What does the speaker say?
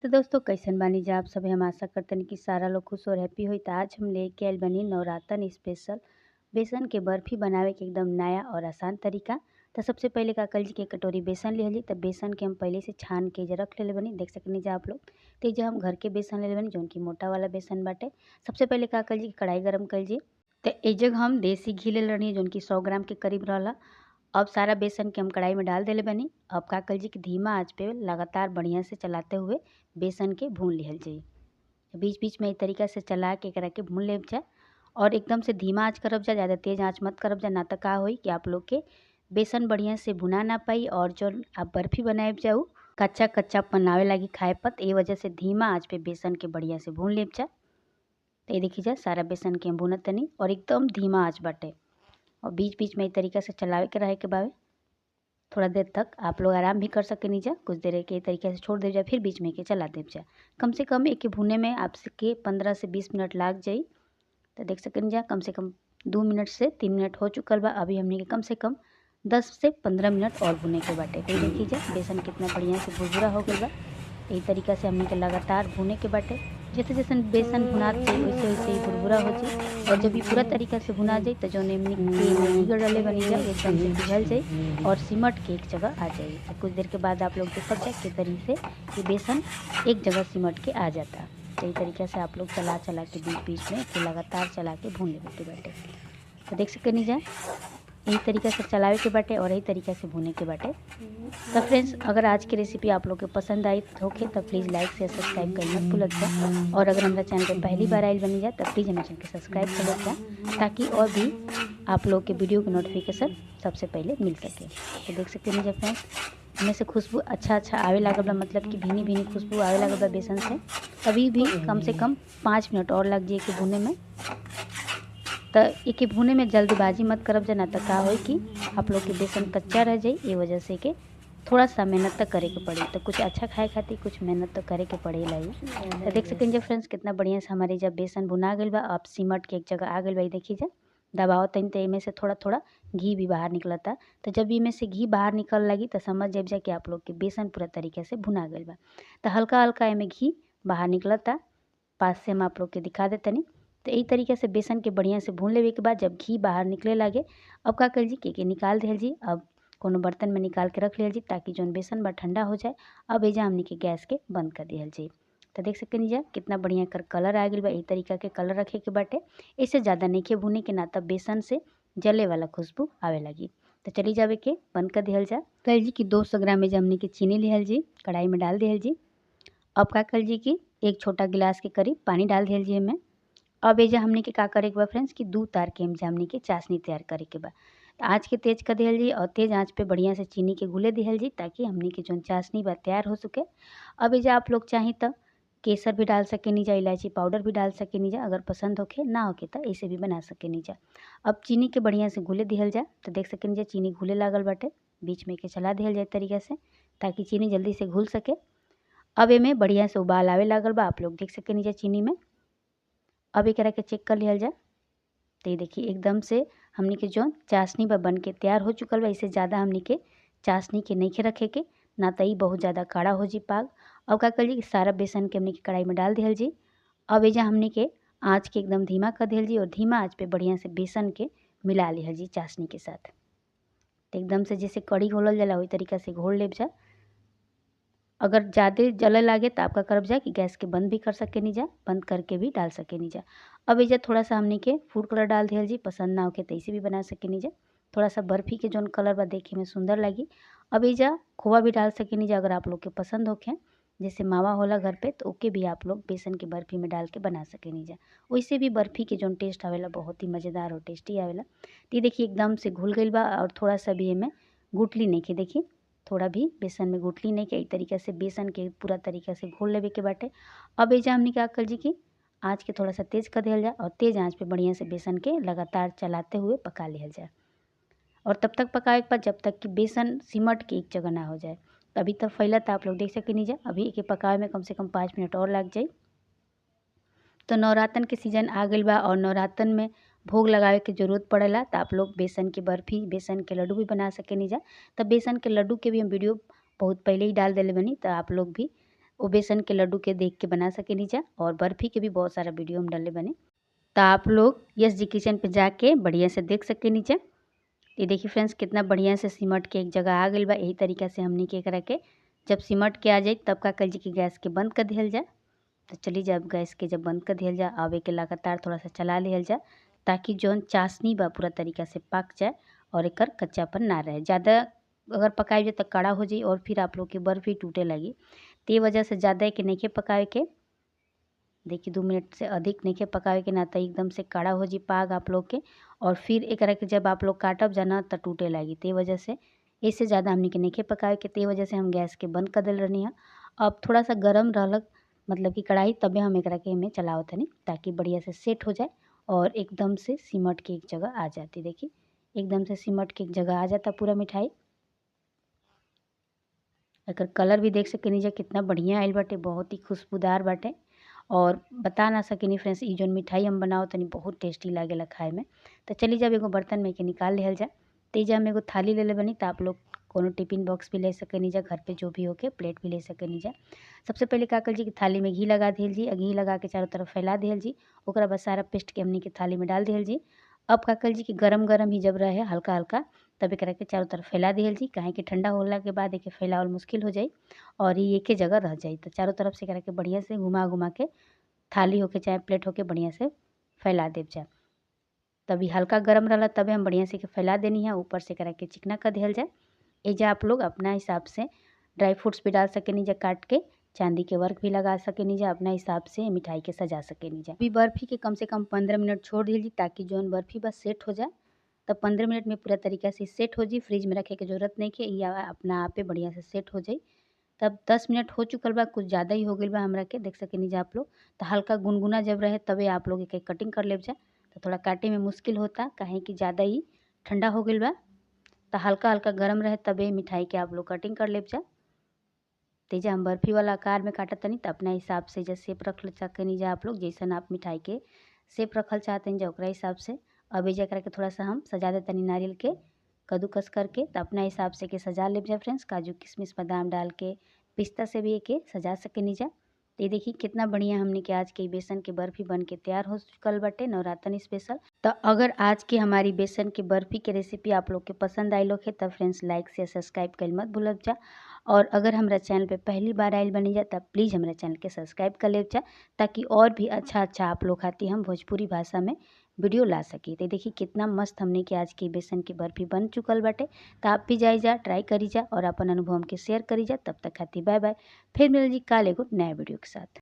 तो दोस्तों कैसन बानी जा आप सभी। हम आशा करतनी कि सारा लोग खुश और हैप्पी होई। तो आज हम लेके आइल बनी नवरातन स्पेशल बेसन के बर्फी बनावे के एकदम नया और आसान तरीका। तो सबसे पहले का कल जी के कटोरी बेसन ले ली। तो बेसन के हम पहले से छान के जे रख ले बनी, देख सकनी जा आप लोग। तो जो हम घर के बेसन ले बनी जौन की मोटा वाला बेसन बाटे। सबसे पहले का कल जी कढ़ाई गरम कर जी। तो ए जगह हम देसी घी ले रही जौन की 100 ग्राम के करीब रहा। अब सारा बेसन के हम कढ़ाई में डाल देले बनी। अब का कल जी कि धीमा आंच पे लगातार बढ़िया से चलाते हुए बेसन के भून लिहल जाई। बीच बीच में इस तरीका से चला के एकरा के भून लेब जा। और एकदम से धीमा आंच करब जा, ज़्यादा तेज आंच मत करब जा, ना तो का होई कि आप लोग के बेसन बढ़िया से भुना ना पाई और जो आप बर्फी बनाएब जाऊ कच्चा कच्चा बनावे लगी खाए पत। ए वजह से धीमा आंच पे बेसन के बढ़िया से भून लेब जा। तो ये देखी जा सारा बेसन के हम भूनत तनी और एकदम धीमा आंच बाटे। और बीच बीच में इस तरीका से चलावे के रहे के बावे। थोड़ा देर तक आप लोग आराम भी कर सके नीचा, कुछ देर के तरीके से छोड़ दे जा, फिर बीच में के चला दे जा। कम से कम एक के भुने में आपके 15 से 20 मिनट लाग जाई। तो देख सके जा कम से कम 2 मिनट से 3 मिनट हो चुकल बा। अभी हमने के कम से कम 10 से 15 मिनट और भुने के बाटे। तो देखिए जा बेसन कितना बढ़िया से भुरभुरा हो गया बा। यही तरीका से हमने के लगातार भुने के बाटे। जैसे जैसे बेसन भुनात जाए वैसे वैसे ही भुरभुरा हो जाए। और जब ये पूरा तरीका से भुना जाए तो जो हमने घी डले बनी जाए एकदम से पिघल जाए और सिमट के एक जगह आ जाए। तो कुछ देर के बाद आप लोग देख सकते किस तरीके से ये बेसन एक जगह सिमट के आ जाता। तो इस तरीके से आप लोग चला चला के बीच बीच में फिर लगातार चला के भून लेने के बाटे। तो देख सकते नहीं जाए यही तरीके से चलावे के बाटे और यही तरीके से भूने के बाटे। तो फ्रेंड्स अगर आज की रेसिपी आप लोग के पसंद आई होके तो प्लीज़ लाइक से सब्सक्राइब करना मत भूलत जा। और अगर हमारा चैनल पर पहली बार आयल बनी जाए तो प्लीज़ हमारे चैनल को सब्सक्राइब कर जा, ताकि और भी आप लोग के वीडियो की नोटिफिकेशन सबसे पहले मिल सके। तो देख सकते नहीं जब फ्रेंड्स हमें से खुशबू अच्छा आवे लागल बा, मतलब कि भीनी भीनी खुशबू आवे लागल बा बेसन से। तभी भी कम से कम 5 मिनट और लग जाए के भुने में। तो एक भुने में जल्दबाजी मत करब जा, ना तो का हो कि आप लोग के बेसन कच्चा रह जाए। ये वजह से कि थोड़ा सा मेहनत तो करे के पड़ी। तो कुछ अच्छा खाए खातिर कुछ मेहनत तो करे के पड़ेला ही। तो देख सकते हैं फ्रेंड्स कितना बढ़िया से हमारे जब बेसन भुना गई बा, अब सिमट के एक जगह आ गई बा। देखिए जा दबाओ तन तो इनमें से थोड़ा थोड़ा घी भी बाहर निकलता। तो जब इनमें से घी बाहर निकल लगी तो समझ जाए जा कि आप लोग के बेसन पूरा तरीके से भुना गई बा। तो हल्का हल्का इनमें घी बाहर निकलता। पास से हम आप लोग के दिखा देते नहीं। तो यही तरीके से बेसन के बढ़िया से भून लेवे के बाद जब घी बाहर निकले लगे अब का कर जी के निकाल दिहल जी। अब कोनो बर्तन में निकाल के रख लिहल जी ताकि जौन बेसन बा ठंडा हो जाए। अब एजा हमने के गैस के बंद कर दिहल जी। तो देख सकते नीजा कितना बढ़िया कर कलर आ गई बा। यही तरीका के कलर रखे के बाटे। इससे ज़्यादा नहीं भुने के, ना तब बेसन से जले वाला खुशबू आवे लगी। तो चली जावे के बंद कर दिहल जा। कल जी की 200 ग्राम में हमने के चीनी लिहल जी, कढ़ाई में डाल दिहल जी। अब का कर जी की एक छोटा गिलास के करीब पानी डाल दिहल जी हमें। अब एजा हमने के का करे के बा फ्रेंड्स कि दूध तार के हमने के चाशनी तैयार करे के बा। तो आँच के तेज कर दिहल जी और तेज आँच पे बढ़िया से चीनी के घुले दिहल जी ताकि हमने के जो चाशनी बा तैयार हो सके। अब एजा आप लोग चाहें तो केसर भी डाल सके नीजा, इलायची पाउडर भी डाल सके नीजा, अगर पसंद होके ना होके तो ऐसे भी बना सके नीजा। अब चीनी के बढ़िया से घुले दिहल जा। तो देख सके नीजा चीनी घुले लागल बाटे, बीच में के चला दिहल जाए तरीके से ताकि चीनी जल्दी से घुल सके। अब एमें बढ़िया से उबाल आवे लागल बा, आप लोग देख सके नीजा चीनी में। अब एकरा के चेक कर लिहल जा। तो ये देखिए एकदम से हमनी के जो चाशनी बा बन के तैयार हो चुकल बा। इससे ज़्यादा हमनी के चाशनी के नहीं रखे के, ना तो ई बहुत ज़्यादा काढ़ा हो जी पाग। अब का कर जी सारा बेसन के हमनी के कढ़ाई में डाल दिहल जी। अब एजा हमनी के आँच के एकदम धीमा कर दिहल जी और धीमा आँच पे बढ़िया से बेसन के मिला लिहल जी चाशनी के साथ। तो एकदम से जैसे कढ़ी घोलल जाला वही तरीका से घोल लेब जा। अगर ज़्यादा जले लागे तो आपका करब जा कि गैस के बंद भी कर सके नीजा, बंद करके भी डाल सके नीजा। अब एजा थोड़ा सा हमने के फूड कलर डाल दिहल जी, पसंद ना होके तो ऐसे भी बना सके नीजा। थोड़ा सा बर्फ़ी के जौन कलर बा देखे में सुंदर लगी। अब एजा खोवा भी डाल सके नीजा अगर आप लोग के पसंद होके। जैसे मावा होला घर पे तो ओके भी आप लोग बेसन के बर्फ़ी में डाल के बना सके नीजा। वैसे भी बर्फ़ी के जौन टेस्ट आवेला बहुत ही मज़ेदार और टेस्टी आवेला। तो ये देखिए एकदम से घुल गई बा और थोड़ा सा भी एमें गुठली नहीं के, देखिए थोड़ा भी बेसन में गुठली नहीं के। एक तरीके से बेसन के पूरा तरीके से घोल लेवे के बाटे। अब एजा हमने क्या कर जी कि आँच के थोड़ा सा तेज़ कर दिया जाए और तेज़ आँच पे बढ़िया से बेसन के लगातार चलाते हुए पका लिया जाए। और तब तक पकाए के बाद जब तक कि बेसन सिमट के एक जगह ना हो जाए। तो अभी तक फैला तो आप लोग देख सके नीजा, अभी एक पकाए में कम से कम 5 मिनट और लग जाए। तो नवरातन के सीजन आ गई बा और नवरातन में भोग लगावे के जरूरत पड़ेला। तो आप लोग बेसन की बर्फ़ी, बेसन के लड्डू भी बना सके नीजा। तब बेसन के लड्डू के भी हम वीडियो बहुत पहले ही डाल देले बनी, तो आप लोग भी वो बेसन के लड्डू के देख के बना सकेनी जा। और बर्फ़ी के भी बहुत सारा वीडियो हम डाले बने, तो आप लोग यस जी किचन पे जाके बढ़िया से देख सकेनी जा। ये देखिए फ्रेंड्स कितना बढ़िया से सिमट के एक जगह आ गई बा। यही तरीका से हमने के करा के जब सिमट के आ जाए तब का कल जी की गैस के बंद कर दिहल जा। तो चलिए जब गैस के जब बंद कर दिहल जा, अब के लगातार थोड़ा सा चला लिहल जा ताकि जौन चाशनी बा पूरा तरीका से पक जाए और एकर कच्चापन ना रहे। ज़्यादा अगर पकाई जाए तो कड़ा हो जाए और फिर आप लोग की बर्फ़ी टूटे लगी। ते वजह से ज़्यादा के नहीं पकावे के, देखिए 2 मिनट से अधिक नहीं पकावे के, ना तो एकदम से कड़ा हो जी पाग आप लोग के। और फिर एक के जब आप लोग काटब जाना तो टूटे लगी। ते वजह से इससे ज़्यादा हमने के नहीं पकावे के, ते वजह से हम गैस के बंद कर दिल रहनी है। अब थोड़ा सा गर्म रहलक मतलब कि कढ़ाई, तबे हम एक के में चलावत हनी ताकि बढ़िया से सेट हो जाए और एकदम से सिमट के एक जगह आ जाती। देखिए एकदम से सिमट के एक जगह आ जाता पूरा मिठाई। एकर कलर भी देख सकेनी जा कितना बढ़िया आइल बाटे, बहुत ही खुशबूदार बाटे। और बता ना सकेनी फ्रेंड्स ई जौन मिठाई हम बनाओ तनी बहुत टेस्टी लागेला खाए में। तो चलिए जब एगो बर्तन में के निकाल लिहल जा। तेजा हम एगो थाली ले ले बनी, तो आप लोग कोनो टिफिन बॉक्स भी ले सकेनी जा, घर पे जो भी होके प्लेट भी ले सकेनी जा। सबसे पहले का कर जी कि थाली में घी लगा दिहल जी, घी लगा के चारों तरफ फैला दिहल जी। ओकरा बाद सारा पेस्ट के हमनी के थाली में डाल दिहल जी। अब का कर जी कि गरम गरम ही जब रहे हल्का हल्का, तब एकरा के चारों तरफ फैला दिहल जी, काहे कि ठंडा होला के बाद एके फैलावल मुश्किल हो जाई और ये एके जगह रह जाई। तो चारों तरफ से एकरा के बढ़िया से घुमा घुमा के थाली होके चाहे प्लेट होके बढ़िया से फैला देव जा। तभी हल्का गरम रहला तबे हम बढ़िया से फैला देनी है। ऊपर से करा के चिकना कर दिहल जाए। एजा आप लोग अपना हिसाब से ड्राई फ्रूट्स भी डाल सकेनी जा, काट के चांदी के वर्क भी लगा सकेनी जा, अपना हिसाब से मिठाई के सजा सकेनी जा। अभी बर्फ़ी के कम से कम 15 मिनट छोड़ दीजिए ताकि जौन बर्फ़ी बस सेट हो जाए। तब 15 मिनट में पूरा तरीका से सेट हो जाए, फ्रिज में रखे के जरूरत नहीं है, या अपना आपे बढ़िया से सेट हो जाए। तब 10 मिनट हो चुकल बा, कुछ ज़्यादा ही हो गई बा हमरा के, देख सकेनी जा आप लोग। तो हल्का गुनगुना जब रहे तबे आप लोग एक कटिंग कर लेब जा। तो थोड़ा काटे में मुश्किल होता काहे कि ज़्यादा ही ठंडा हो गई बा। तो हल्का हल्का गरम रहे तबे मिठाई के आप लोग कटिंग कर लेब जा। तेजा हम बर्फ़ी वाला आकार में काटत तनी, तो अपना हिसाब से जैसे शेप रख सकेनी जा आप लोग, जैसन आप मिठाई के शेप रखल चाहते जा ओकरा हिसाब से। अब एजा करा के थोड़ा सा हम सजा दे तनी नारियल के कद्दूकस करके, तो अपना हिसाब से के सजा लेब जा फ्रेंड्स। काजू किशमिश बादाम डाल के पिस्ता से भी एके सजा सकेनी जा। तो ये देखिए कितना बढ़िया हमने के आज के बेसन के बर्फ़ी बन के तैयार हो चुकल बाटे, नवरातन स्पेशल। तो अगर आज की हमारी बेसन की बर्फ़ी के रेसिपी आप लोग के पसंद आई लोग है तब फ्रेंड्स लाइक से सब्सक्राइब कर मत भूलब जा। और अगर हमारा चैनल पे पहली बार आयल बनी जा तब प्लीज़ हमारे चैनल के सब्सक्राइब कर लेब जा, ताकि और भी अच्छा अच्छा आप लोग खाती हम भोजपुरी भाषा में वीडियो ला सकी। तो देखिए कितना मस्त हमने के आज की बेसन की बर्फ़ी बन चुकल बाटे। तो आप भी जाई जा, ट्राई करी जा और अपन अनुभव हमके शेयर करी जा। तब तक खाती बाय बाय, फिर मिल जी काल एगो नया वीडियो के साथ।